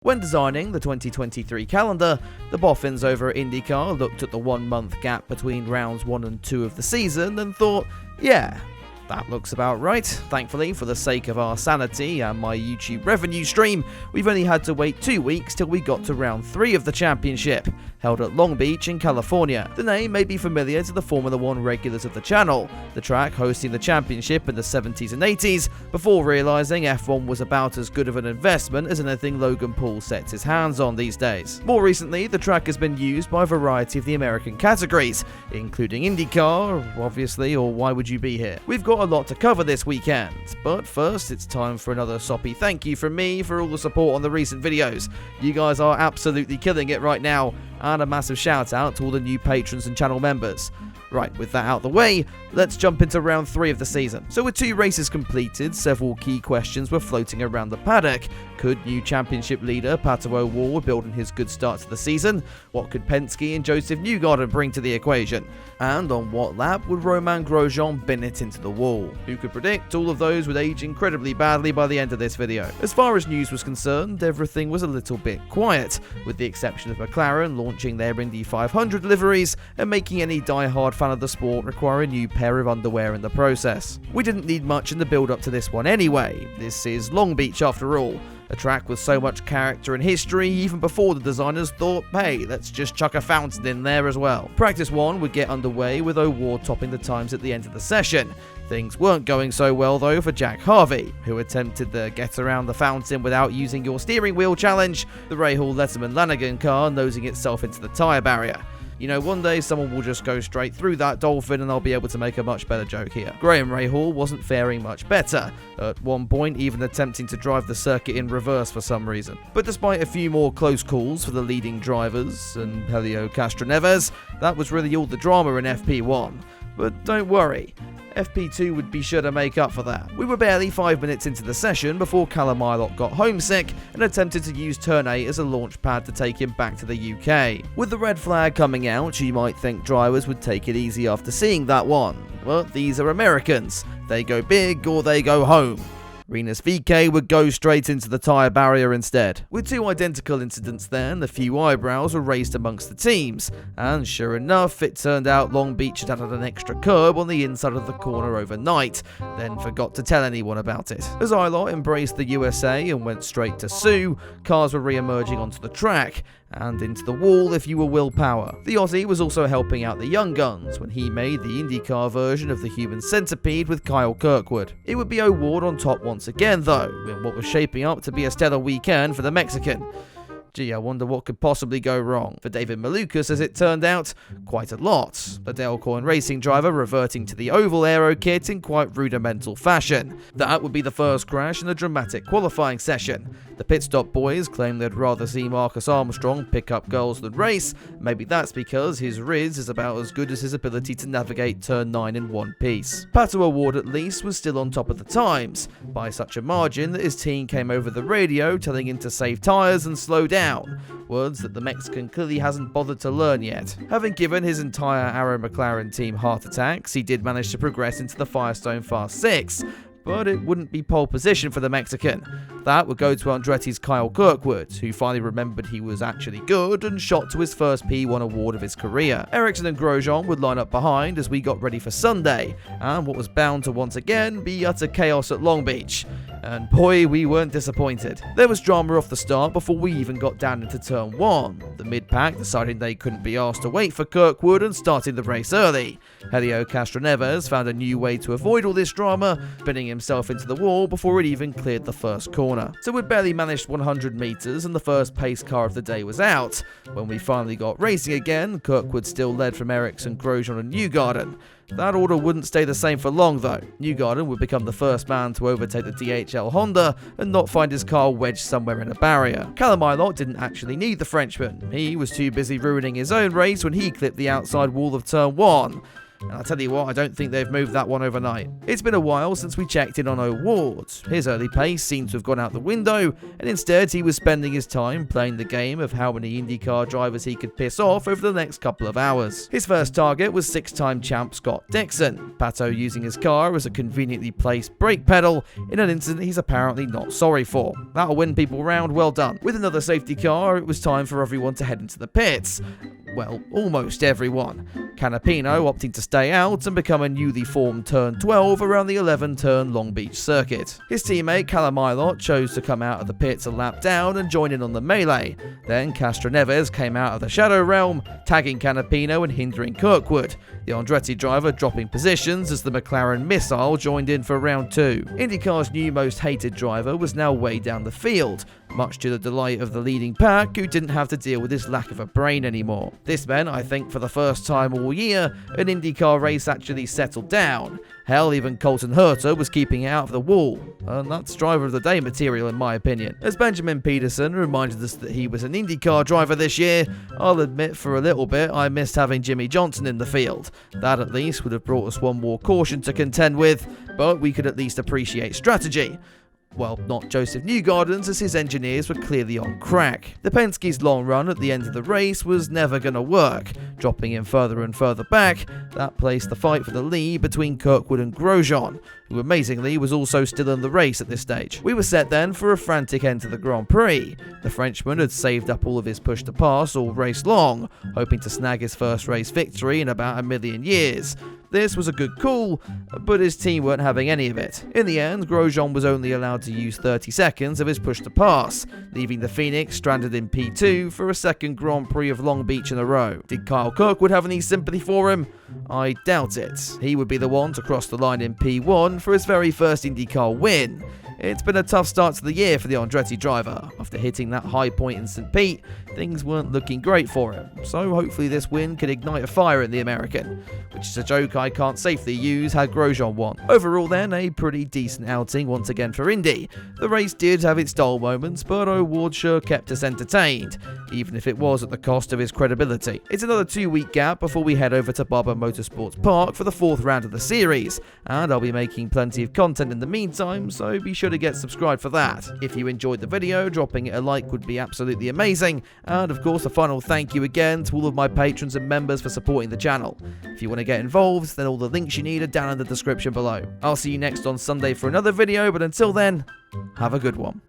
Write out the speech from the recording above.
When designing the 2023 calendar, the boffins over at Indycar looked at the 1 month gap between rounds 1 and 2 of the season and thought, yeah, that looks about right. Thankfully, for the sake of our sanity and my YouTube revenue stream, we've only had to wait 2 weeks till we got to round 3 of the championship, held at Long Beach in California. The name may be familiar to the Formula 1 regulars of the channel, the track hosting the championship in the 70s and 80s, before realising F1 was about as good of an investment as anything Logan Paul sets his hands on these days. More recently, the track has been used by a variety of the American categories, including IndyCar, obviously, or why would you be here? We've got a lot to cover this weekend, but first it's time for another soppy thank you from me for all the support on the recent videos. You guys are absolutely killing it right now, and a massive shout out to all the new patrons and channel members. Right, with that out the way, let's jump into round 3 of the season. So with 2 races completed, several key questions were floating around the paddock. Could new championship leader Pato O'Ward build on his good start to the season? What could Penske and Joseph Newgarden bring to the equation? And on what lap would Romain Grosjean bin it into the wall? Who could predict? All of those would age incredibly badly by the end of this video. As far as news was concerned, everything was a little bit quiet, with the exception of McLaren launching their Indy 500 liveries and making any die-hard fan of the sport require a new pair of underwear in the process. We didn't need much in the build-up to this one anyway. This is Long Beach after all, a track with so much character and history even before the designers thought, hey, let's just chuck a fountain in there as well. Practice 1 would get underway with O'Ward topping the times at the end of the session. Things weren't going so well though for Jack Harvey, who attempted the get around the fountain without using your steering wheel challenge, the Rahal Letterman Lanigan car nosing itself into the tyre barrier. You know, one day someone will just go straight through that dolphin and I'll be able to make a much better joke here. Graham Rahal wasn't faring much better, at one point even attempting to drive the circuit in reverse for some reason. But despite a few more close calls for the leading drivers and Helio Castroneves, that was really all the drama in FP1. But don't worry, FP2 would be sure to make up for that. We were barely 5 minutes into the session before Callum Ilott got homesick and attempted to use turn 8 as a launch pad to take him back to the UK. With the red flag coming out, you might think drivers would take it easy after seeing that one. Well, these are Americans. They go big or they go home. Rinus VeeKay would go straight into the tyre barrier instead. With 2 identical incidents then, a few eyebrows were raised amongst the teams, and sure enough, it turned out Long Beach had added an extra curb on the inside of the corner overnight, then forgot to tell anyone about it. As Ilott embraced the USA and went straight to sue, cars were re-emerging onto the track, and into the wall if you were willpower. The Aussie was also helping out the young guns when he made the IndyCar version of the human centipede with Kyle Kirkwood. It would be O'Ward on top once again though, in what was shaping up to be a stellar weekend for the Mexican. Gee, I wonder what could possibly go wrong. For David Malukas, as it turned out, quite a lot. The Dale Coyne racing driver reverting to the oval aero kit in quite rudimental fashion. That would be the first crash in a dramatic qualifying session. The pit stop boys claim they'd rather see Marcus Armstrong pick up girls than race. Maybe that's because his Riz is about as good as his ability to navigate turn 9 in one piece. Pato O'Ward at least was still on top of the times, by such a margin that his team came over the radio telling him to save tyres and slow down. Words that the Mexican clearly hasn't bothered to learn yet. Having given his entire Arrow McLaren team heart attacks, he did manage to progress into the Firestone Fast 6, but it wouldn't be pole position for the Mexican. That would go to Andretti's Kyle Kirkwood, who finally remembered he was actually good and shot to his first P1 award of his career. Ericsson and Grosjean would line up behind as we got ready for Sunday, and what was bound to once again be utter chaos at Long Beach. And boy, we weren't disappointed. There was drama off the start before we even got down into turn 1, the mid-pack deciding they couldn't be asked to wait for Kirkwood and starting the race early. Helio Castroneves found a new way to avoid all this drama, spinning himself into the wall before it even cleared the first corner. So we'd barely managed 100 metres and the first pace car of the day was out. When we finally got racing again, Kirkwood still led from Ericsson, Grosjean and Newgarden. That order wouldn't stay the same for long though. Newgarden would become the first man to overtake the DHL Honda and not find his car wedged somewhere in a barrier. Callum Ilott didn't actually need the Frenchman. He was too busy ruining his own race when he clipped the outside wall of turn 1. And I'll tell you what, I don't think they've moved that one overnight. It's been a while since we checked in on O'Ward. His early pace seemed to have gone out the window, and instead he was spending his time playing the game of how many IndyCar drivers he could piss off over the next couple of hours. His first target was 6-time champ Scott Dixon, Pato using his car as a conveniently placed brake pedal in an incident he's apparently not sorry for. That'll win people round, well done. With another safety car, it was time for everyone to head into the pits. Well, almost everyone. Canapino opting to stay out and become a newly formed Turn 12 around the 11-turn Long Beach circuit. His teammate Callum Ilott chose to come out of the pits a lap down and join in on the melee. Then Castro Neves came out of the Shadow Realm, tagging Canapino and hindering Kirkwood, the Andretti driver dropping positions as the McLaren Missile joined in for round 2. IndyCar's new most hated driver was now way down the field, much to the delight of the leading pack, who didn't have to deal with his lack of a brain anymore. This meant, I think, for the first time all year, an IndyCar race actually settled down. Hell, even Colton Herta was keeping it out of the wall, and that's driver of the day material in my opinion. As Benjamin Pedersen reminded us that he was an IndyCar driver this year, I'll admit for a little bit I missed having Jimmy Johnson in the field. That at least would have brought us one more caution to contend with, but we could at least appreciate strategy. Well, not Joseph Newgarden's, as his engineers were clearly on crack. The Penske's long run at the end of the race was never going to work. Dropping him further and further back, that placed the fight for the lead between Kirkwood and Grosjean, who amazingly was also still in the race at this stage. We were set then for a frantic end to the Grand Prix. The Frenchman had saved up all of his push to pass all race long, hoping to snag his first race victory in about a million years. This was a good call, but his team weren't having any of it. In the end, Grosjean was only allowed to use 30 seconds of his push to pass, leaving the Phoenix stranded in P2 for a second Grand Prix of Long Beach in a row. Did Kyle Kirkwood have any sympathy for him? I doubt it. He would be the one to cross the line in P1 for his very first IndyCar win. It's been a tough start to the year for the Andretti driver. After hitting that high point in St. Pete, things weren't looking great for him, so hopefully this win can ignite a fire in the American, which is a joke I can't safely use had Grosjean won. Overall then, a pretty decent outing once again for Indy. The race did have its dull moments, but O'Ward sure kept us entertained, even if it was at the cost of his credibility. It's another 2-week gap before we head over to Barber Motorsports Park for the 4th round of the series, and I'll be making plenty of content in the meantime, so be sure to get subscribed for that. If you enjoyed the video, dropping it a like would be absolutely amazing, and of course a final thank you again to all of my patrons and members for supporting the channel. If you want to get involved, then all the links you need are down in the description below. I'll see you next on Sunday for another video, but until then, have a good one.